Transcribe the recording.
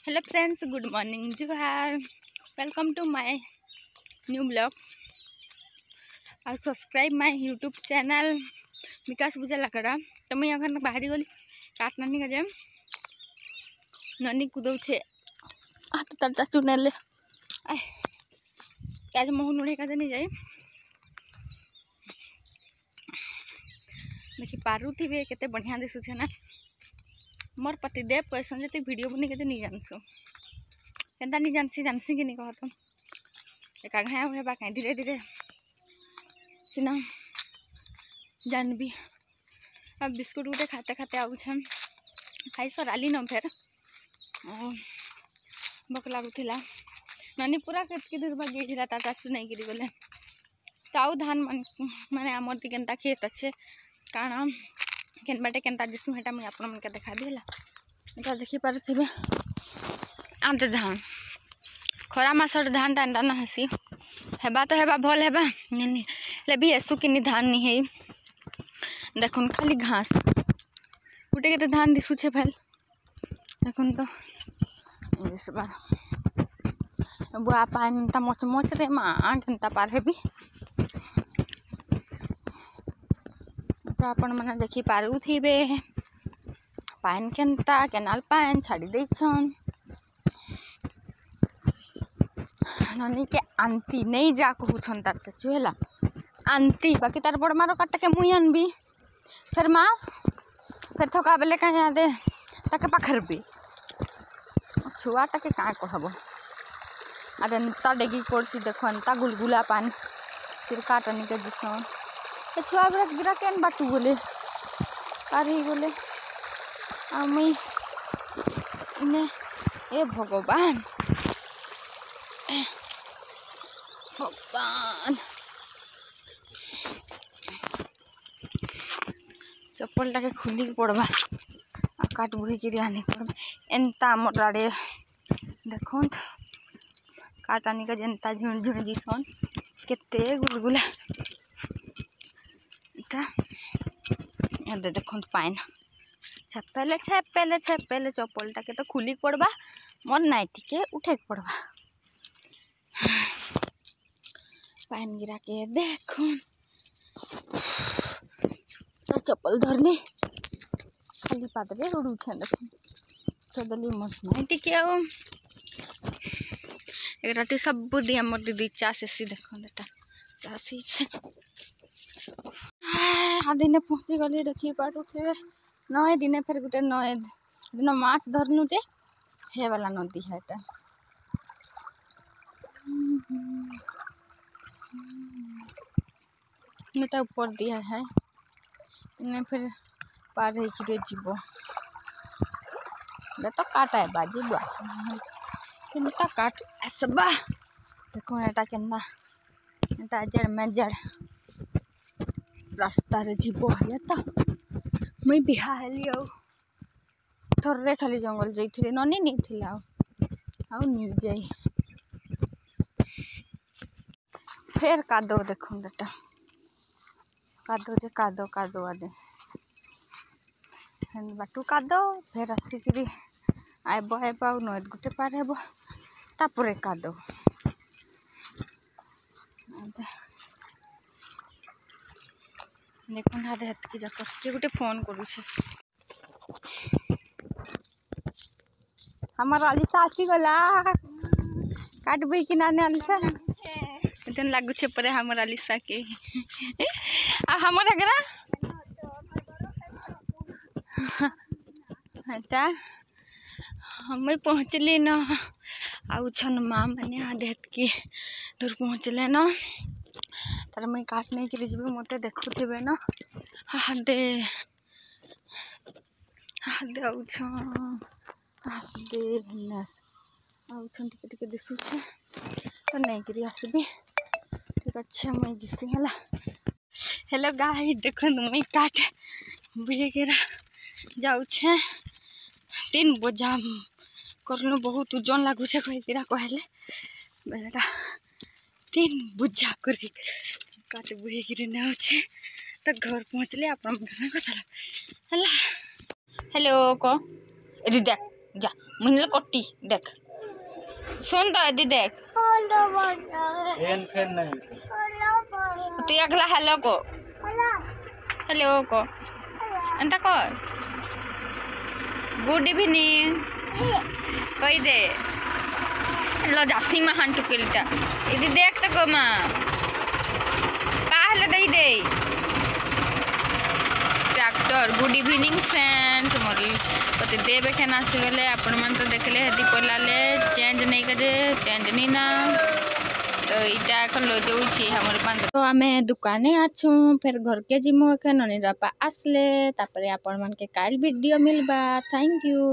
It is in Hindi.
हेलो फ्रेंड्स, गुड मॉर्निंग जुहार। Welcome to my new blog और subscribe my YouTube channel Vikas Bujha Lakra. तो मैं यहाँ बाहरी गली काट नानी का जेम नानी कूदौ छे हाथ तर चाचू नेले आज मोहन उड़े का नहीं जाए देखी पारू थी केते बढ़िया दिशु छे ना। मोर पतिदेव कैसन जति वीडियो बनी के नहीं जानसु केनता नहीं जानसी कि नहीं कह तुम एक घाया हुए बा कहीं धीरे धीरे सिना जानबी। अब बिस्कुट गुटे खाते खाते आउ खाई सराली न फेर भोक लगुला नानी पूरा केतकी दूर बागे तार चाचू नहीं गिरी गले ताऊ धान माने आमर केनता खेत अच्छे काण केन बाटे केनता दिसु हेटा मुझे आपण मन के देखा दिला तो देखी पारे आम तो धान खरा मासर धान टांडा ना हसी हेबा तो हेबा भल हेबा ले भी एसु कि धान नहीं है देखुन खाली घास गुटे के तो धान दिसु छे भेल देखुन तो इस बार बुआ पानी ता मोच मोच रे माँ घंटा पार हेबी तो आपण मैंने देखी पारू थी पान केनता केनाल पान छाड़ी देछन नानी के आंती नहीं जा कहूछन तार चाचू है आंती बाकी तार बड़ मारो काट के मुई आनबी फिर माँ फिर थका बेले कहीं आदे ताके पाखर भी छुआटा के क्या कहब आदे ता डेगी पड़सी देखन ता गुलगुला पान फिर काटनी के दिसन छुआ बेला गिरा केन बाटू बोले पार ही बोले आमी इने ए भगवान भगवान चप्पल टाके खुली पड़वा काट बुहे गिरी आने पड़वा एंता मोर आड़े देखो काटानी का जनता झुण झुण जीसन केते गुलगुला इटा देखो पाइन छपेले छपेले छपेले चप्पल टाके तो खुली पड़वा मोर नाइटी के उठे पड़वा पान गिरा के देखो तो चप्पल धरली खाली पादरे उड़ू छे देखो चदली मोर नाइटी के एक राती सब दिया मोर दीदी चासी देखो बेटा चासी छे दिने पहुँची गली देखी पाटू थे नए दिने फिर गोटे नए दिन माछ धरनु जे हे वाला नदी है एटा नेटा ऊपर दिया है इन्हें फिर पार है कि जीव तो काटा है बाजी बा केनता काट ऐसबा देखो एटा केनता एटा जड़ में जड़ रास्ता रे जीव है तो मुई बिहा हेली थोड़े खाली जंगल जाइए ननी नहीं थी नहीं जाई फिर कादो देखो बेटा कादो जे कादो कादो आदे बाटू कादो फिर आसिक आब आब नद गुटे पार हेब तापर कादो देखो हादे हेतकी जाक किए गोटे फोन करुछे हमार आलिसा आसीगला काटबे कि नानी आलिसा जन लागुछे परे हमर आलिसा के आ हमर अगरा हटा हम पहुँचली न आउ छन माँ मैंने आधे की दूर पहुँचले न तार मुई काट नहीं कि जीवे मत देखुथे न हादे हादे आउदे आउछन टिके दिशुछे तो नहीं करी आसबी ठीक अच्छे मुई जिसी है। हेलो गाइस देखो मुई काट बुहे के जाऊे 3 बोझा करनु बहुत ओजन लगुचे कहीरा कहले बेटा 3 बोझा कर काट बुहे गिरी नौचे तो घर पहुँचले आप कथा हेलो को देख जा मुझे कट्टी देख सुन तो यदि देख तू अगला हेलो को एंता कर गुड इवनिंग कही दे लो जासी मा हां टुकेलटा यदि देख तो को मां पाहले दे दे ट्रैक्टर गुड इवनिंग फ्रेंड्स मोर पति देवे के नास गले आपण मन तो देखले हेती पलाले चेंज नहीं करे चेंज नहीं ना तो इटा कर लो जो छी हमर पान तो हमें दुकाने आछू फिर घर के जिमो के ननी रापा आसले तापरे आपण मन के काल वीडियो मिलबा थैंक यू।